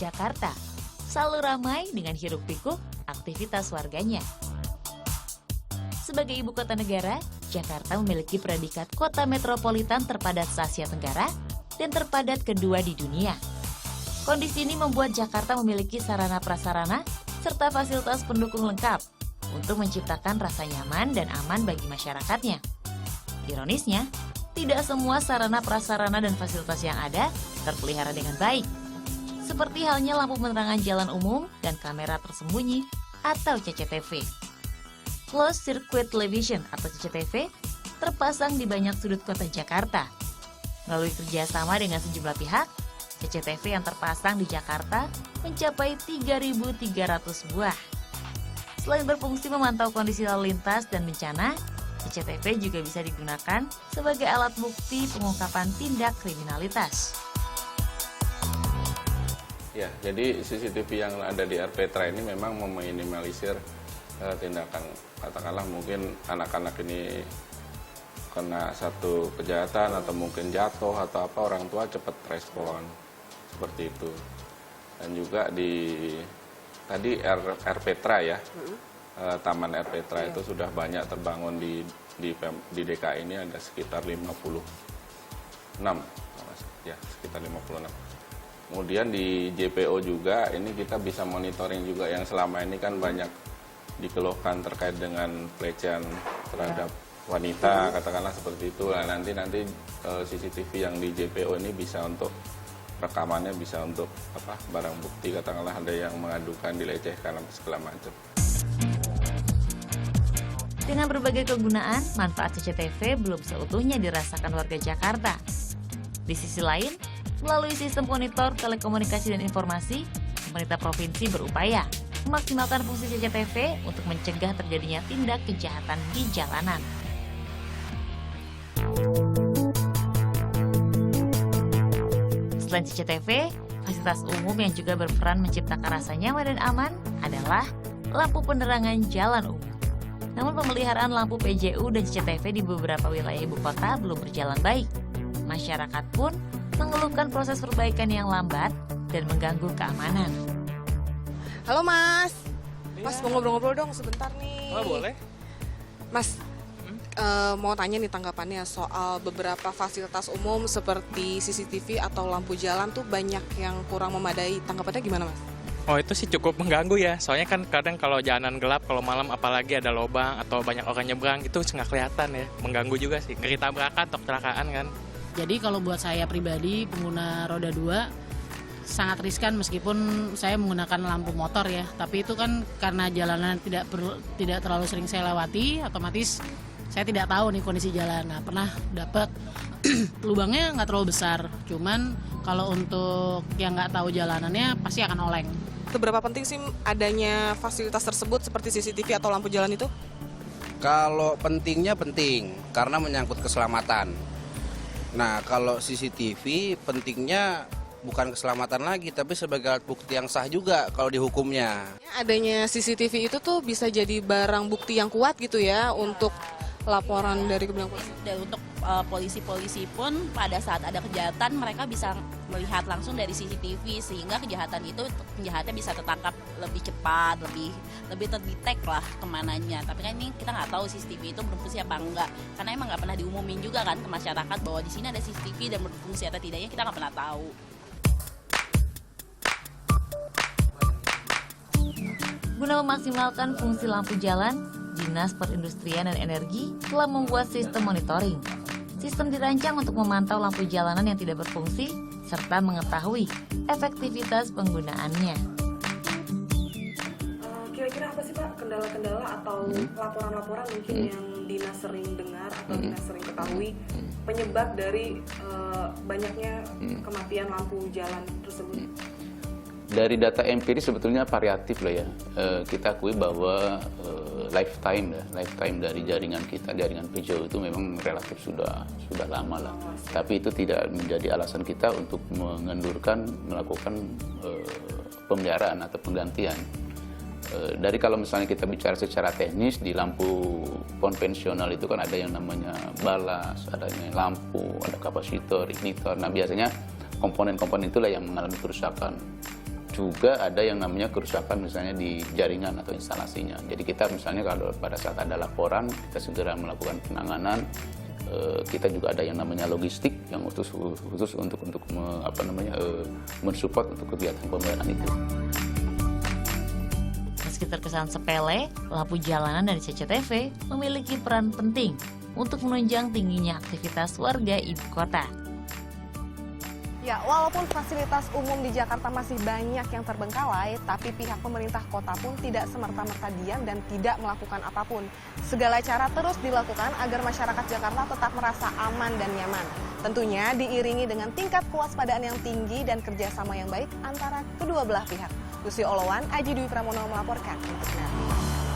Jakarta selalu ramai dengan hiruk-pikuk aktivitas warganya. Sebagai ibu kota negara, Jakarta memiliki predikat kota metropolitan terpadat se-Asia Tenggara dan terpadat kedua di dunia. Kondisi ini membuat Jakarta memiliki sarana-prasarana serta fasilitas pendukung lengkap untuk menciptakan rasa nyaman dan aman bagi masyarakatnya. Ironisnya, tidak semua sarana-prasarana dan fasilitas yang ada terpelihara dengan baik. Seperti halnya lampu penerangan jalan umum dan kamera tersembunyi atau CCTV. Closed Circuit Television atau CCTV terpasang di banyak sudut kota Jakarta. Melalui kerjasama dengan sejumlah pihak, CCTV yang terpasang di Jakarta mencapai 3.300 buah. Selain berfungsi memantau kondisi lalu lintas dan bencana, CCTV juga bisa digunakan sebagai alat bukti pengungkapan tindak kriminalitas. Ya, jadi CCTV yang ada di RPTRA ini memang meminimalisir tindakan, katakanlah mungkin anak-anak ini kena satu kejahatan atau mungkin jatuh atau apa, orang tua cepat respon seperti itu. Dan juga di tadi RPTRA ya, Taman RPTRA itu sudah banyak terbangun di DKI ini, ada sekitar 56 ya, sekitar 56. Kemudian di JPO juga ini kita bisa monitoring juga, yang selama ini kan banyak dikeluhkan terkait dengan pelecehan terhadap wanita, katakanlah seperti itu. Nah, nanti CCTV yang di JPO ini bisa untuk rekamannya, bisa untuk barang bukti, katakanlah ada yang mengadukan dilecehkan segala macam. Dengan berbagai kegunaan, manfaat CCTV belum seutuhnya dirasakan warga Jakarta. Di sisi lain, melalui sistem monitor telekomunikasi dan informasi, pemerintah provinsi berupaya memaksimalkan fungsi CCTV untuk mencegah terjadinya tindak kejahatan di jalanan. Selain CCTV, fasilitas umum yang juga berperan menciptakan rasa nyaman dan aman adalah lampu penerangan jalan umum. Namun pemeliharaan lampu PJU dan CCTV di beberapa wilayah ibu kota belum berjalan baik. Masyarakat pun mengeluhkan proses perbaikan yang lambat dan mengganggu keamanan. Halo Mas, Mas mau ngobrol-ngobrol dong sebentar nih. Oh boleh. Mas, mau tanya nih tanggapannya soal beberapa fasilitas umum seperti CCTV atau lampu jalan tuh banyak yang kurang memadai. Tanggapannya gimana Mas? Oh itu sih cukup mengganggu ya, soalnya kan kadang kalau jalanan gelap, kalau malam apalagi ada lubang atau banyak orang nyebrang, itu nggak kelihatan ya, mengganggu juga sih, ngeri tabrakan atau kecelakaan kan. Jadi kalau buat saya pribadi, pengguna roda 2, sangat riskan meskipun saya menggunakan lampu motor ya, tapi itu kan karena jalanan tidak terlalu sering saya lewati, otomatis saya tidak tahu nih kondisi jalan. Nah, pernah dapat lubangnya nggak terlalu besar, cuman kalau untuk yang nggak tahu jalanannya pasti akan oleng. Seberapa penting sih adanya fasilitas tersebut seperti CCTV atau lampu jalan itu? Kalau pentingnya penting, karena menyangkut keselamatan. Nah, kalau CCTV pentingnya bukan keselamatan lagi, tapi sebagai alat bukti yang sah juga kalau dihukumnya. Adanya CCTV itu tuh bisa jadi barang bukti yang kuat gitu ya untuk laporan dari kebenaran polisi. Dan untuk polisi-polisi pun pada saat ada kejahatan mereka bisa melihat langsung dari CCTV sehingga penjahatnya bisa tertangkap lebih cepat, lebih terdetek lah kemananya. Tapi kan ini kita nggak tahu CCTV itu berfungsi apa enggak, karena emang nggak pernah diumumin juga kan ke masyarakat bahwa di sini ada CCTV dan berfungsi atau tidaknya kita nggak pernah tahu. Guna memaksimalkan fungsi lampu jalan, Dinas Perindustrian dan Energi telah membuat sistem monitoring. Sistem dirancang untuk memantau lampu jalanan yang tidak berfungsi serta mengetahui efektivitas penggunaannya. Kira-kira apa sih Pak kendala-kendala atau laporan-laporan mungkin yang Dinas sering dengar atau Dinas sering ketahui penyebab dari banyaknya kematian lampu jalan tersebut? Dari data empiris sebetulnya variatif lah ya. Kita akui bahwa lifetime dari jaringan kita, jaringan PJU itu memang relatif sudah lama lah. Tapi itu tidak menjadi alasan kita untuk melakukan pemeliharaan atau penggantian. Dari kalau misalnya kita bicara secara teknis, di lampu konvensional itu kan ada yang namanya balas, adanya lampu, ada kapasitor, ignitor. Nah biasanya komponen-komponen itulah yang mengalami kerusakan. juga ada yang namanya kerusakan misalnya di jaringan atau instalasinya. Jadi kita misalnya kalau pada saat ada laporan, kita segera melakukan penanganan. Kita juga ada yang namanya logistik yang khusus untuk mensupport untuk kegiatan pembayaran itu. Meski terkesan sepele, lampu jalanan dari CCTV memiliki peran penting untuk menunjang tingginya aktivitas warga ibu kota. Ya, walaupun fasilitas umum di Jakarta masih banyak yang terbengkalai, tapi pihak pemerintah kota pun tidak semerta-merta diam dan tidak melakukan apapun. Segala cara terus dilakukan agar masyarakat Jakarta tetap merasa aman dan nyaman. Tentunya diiringi dengan tingkat kewaspadaan yang tinggi dan kerjasama yang baik antara kedua belah pihak. Lucy Olowan, Aji Dwi Pramono melaporkan untuk Narasi.